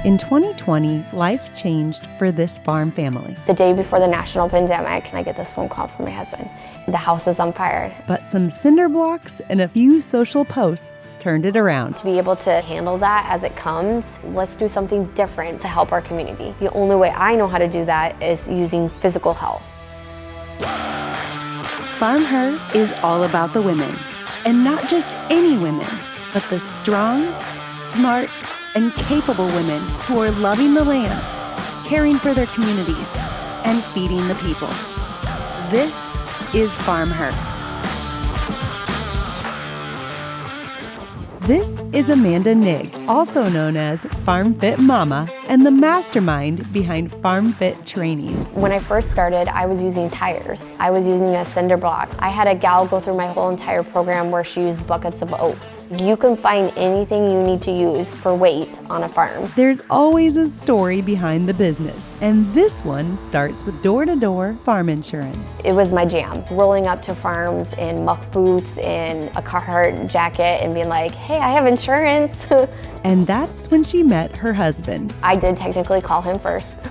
In 2020, life changed for this farm family. The day before the national pandemic, I get this phone call from my husband. The house is on fire. But some cinder blocks and a few social posts turned it around. To be able to handle that as it comes, let's do something different to help our community. The only way I know how to do that is using physical health. FarmHer is all about the women, and not just any women, but the strong, smart, and capable women who are loving the land, caring for their communities, and feeding the people. This is FarmHer. This is Amanda Nigg, also known as Farm Fit Momma, and the mastermind behind Farm Fit training. When I first started, I was using tires. I was using a cinder block. I had a gal go through my whole entire program where she used buckets of oats. You can find anything you need to use for weight on a farm. There's always a story behind the business, and this one starts with door-to-door farm insurance. It was my jam. Rolling up to farms in muck boots and a Carhartt jacket and being like, hey, I have insurance. And that's when she met her husband. I did technically call him first.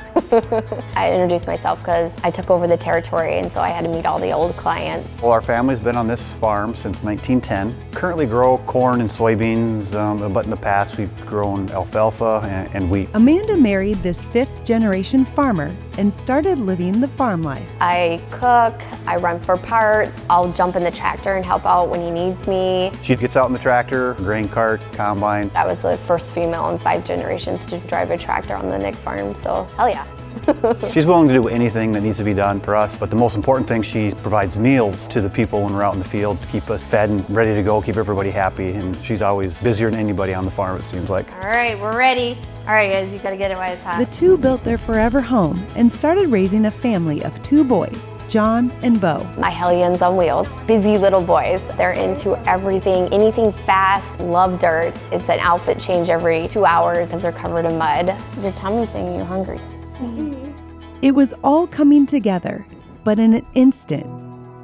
I introduced myself because I took over the territory, and so I had to meet all the old clients. Well, our family's been on this farm since 1910. Currently grow corn and soybeans, but in the past we've grown alfalfa and wheat. Amanda married this fifth-generation farmer and started living the farm life. I cook, I run for parts, I'll jump in the tractor and help out when he needs me. She gets out in the tractor, grain cart, combine. I was the first female in 5 generations to drive a tractor on the Nigg farm, so hell yeah. She's willing to do anything that needs to be done for us, but the most important thing, she provides meals to the people when we're out in the field to keep us fed and ready to go, keep everybody happy, and she's always busier than anybody on the farm, it seems like. All right, we're ready. All right, guys, you gotta get it while it's hot. The two built their forever home and started raising a family of 2 boys, John and Bo. My hellions on wheels, busy little boys. They're into everything, anything fast, love dirt. It's an outfit change every 2 hours because they're covered in mud. Your tummy's saying you're hungry. It was all coming together, but in an instant,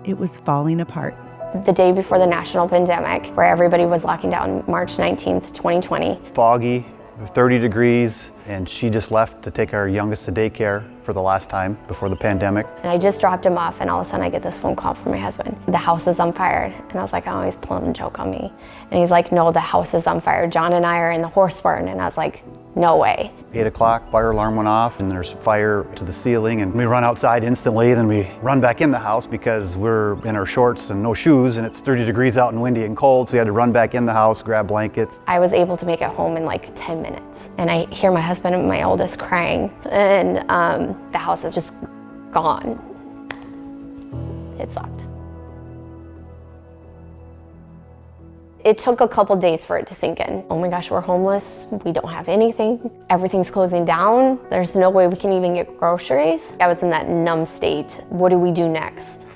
it was falling apart. The day before the national pandemic, where everybody was locking down, March 19th, 2020. Foggy, 30 degrees, and she just left to take our youngest to daycare for the last time before the pandemic. And I just dropped him off, and all of a sudden I get this phone call from my husband. The house is on fire. And I was like, oh, he's pulling a joke on me. And he's like, no, the house is on fire. John and I are in the horse barn. And I was like, no way. 8 o'clock, fire alarm went off, and there's fire to the ceiling, and we run outside instantly, and then we run back in the house because we're in our shorts and no shoes, and it's 30 degrees out and windy and cold, so we had to run back in the house, grab blankets. I was able to make it home in like 10 minutes. And I hear my husband and my oldest crying, and the house is just gone. It sucked. It took a couple days for it to sink in. Oh my gosh, we're homeless. We don't have anything. Everything's closing down. There's no way we can even get groceries. I was in that numb state. What do we do next?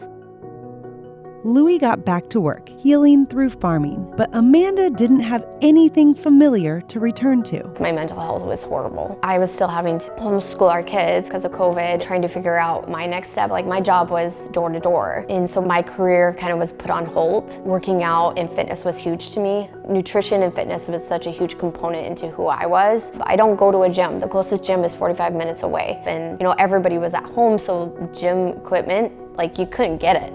Louie got back to work, healing through farming, but Amanda didn't have anything familiar to return to. My mental health was horrible. I was still having to homeschool our kids because of COVID, trying to figure out my next step. Like, my job was door to door, and so my career kind of was put on hold. Working out and fitness was huge to me. Nutrition and fitness was such a huge component into who I was. I don't go to a gym. The closest gym is 45 minutes away, and everybody was at home, so gym equipment, like, you couldn't get it.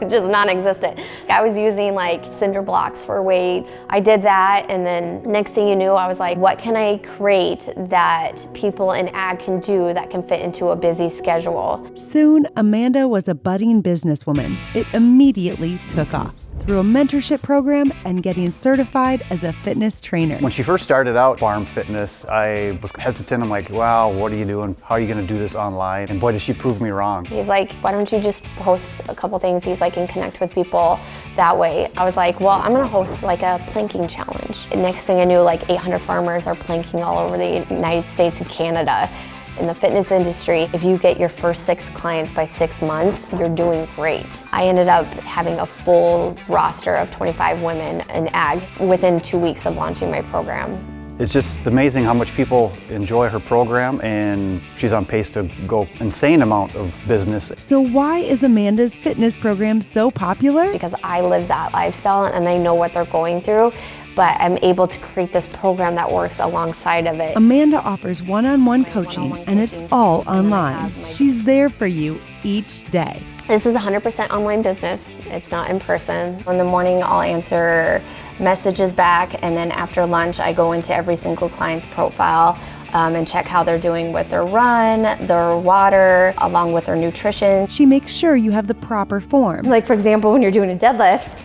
It just non-existent. I was using like cinder blocks for weights. I did that, and then next thing you knew, I was like, what can I create that people in ag can do that can fit into a busy schedule? Soon, Amanda was a budding businesswoman. It immediately took off through a mentorship program and getting certified as a fitness trainer. When she first started out farm fitness, I was hesitant. I'm like, wow, what are you doing? How are you gonna do this online? And boy, did she prove me wrong. He's like, why don't you just post a couple things? He's like, and connect with people that way. I was like, well, I'm gonna host like a planking challenge. And next thing I knew, like 800 farmers are planking all over the United States and Canada. In the fitness industry, if you get your first 6 clients by 6 months, you're doing great. I ended up having a full roster of 25 women in ag within 2 weeks of launching my program. It's just amazing how much people enjoy her program, and she's on pace to go insane amount of business. So why is Amanda's fitness program so popular? Because I live that lifestyle and I know what they're going through. but I'm able to create this program that works alongside of it. Amanda offers one-on-one coaching, and it's all online. She's there for you each day. This is 100% online business. It's not in person. In the morning, I'll answer messages back, and then after lunch, I go into every single client's profile and check how they're doing with their run, their water, along with their nutrition. She makes sure you have the proper form. Like, for example, when you're doing a deadlift,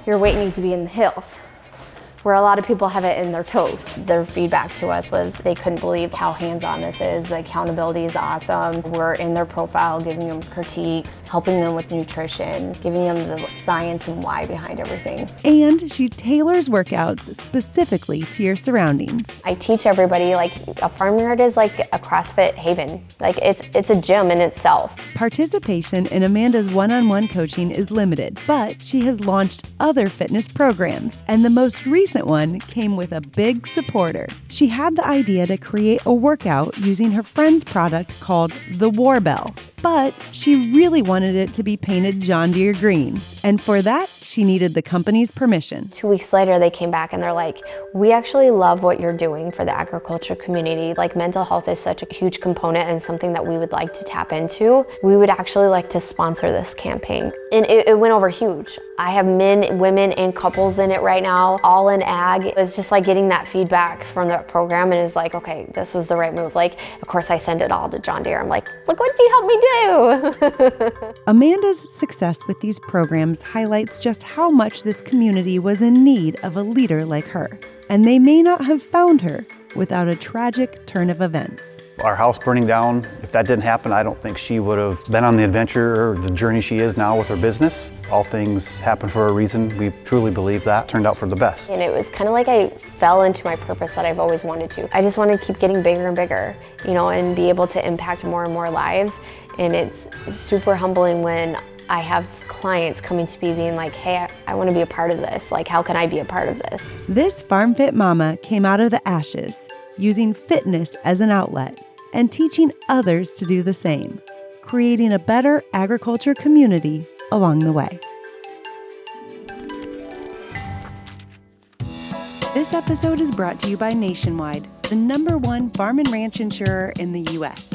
your weight needs to be in the heels, where a lot of people have it in their toes. Their feedback to us was they couldn't believe how hands-on this is. The accountability is awesome. We're in their profile, giving them critiques, helping them with nutrition, giving them the science and why behind everything. And she tailors workouts specifically to your surroundings. I teach everybody, like, a farm yard is like a CrossFit haven. Like, it's a gym in itself. Participation in Amanda's one-on-one coaching is limited, but she has launched other fitness programs, and the most recent one came with a big supporter. She had the idea to create a workout using her friend's product called the Warbell, but she really wanted it to be painted John Deere green, and for that, she needed the company's permission. 2 weeks later, they came back and they're like, we actually love what you're doing for the agriculture community. Like, mental health is such a huge component and something that we would like to tap into. We would actually like to sponsor this campaign. And it went over huge. I have men, women, and couples in it right now, all in ag. It was just like getting that feedback from that program, and it's like, okay, this was the right move. Like, of course, I send it all to John Deere. I'm like, look what you helped me do. Amanda's success with these programs highlights just how much this community was in need of a leader like her. And they may not have found her without a tragic turn of events. Our house burning down, if that didn't happen, I don't think she would have been on the adventure or the journey she is now with her business. All things happen for a reason. We truly believe that. Turned out for the best. And it was kind of like I fell into my purpose that I've always wanted to. I just want to keep getting bigger and bigger, you know, and be able to impact more and more lives. And it's super humbling when I have clients coming to me being like, hey, I want to be a part of this. Like, how can I be a part of this? This Farm Fit Mama came out of the ashes, using fitness as an outlet and teaching others to do the same, creating a better agriculture community along the way. This episode is brought to you by Nationwide, the #1 farm and ranch insurer in the U.S.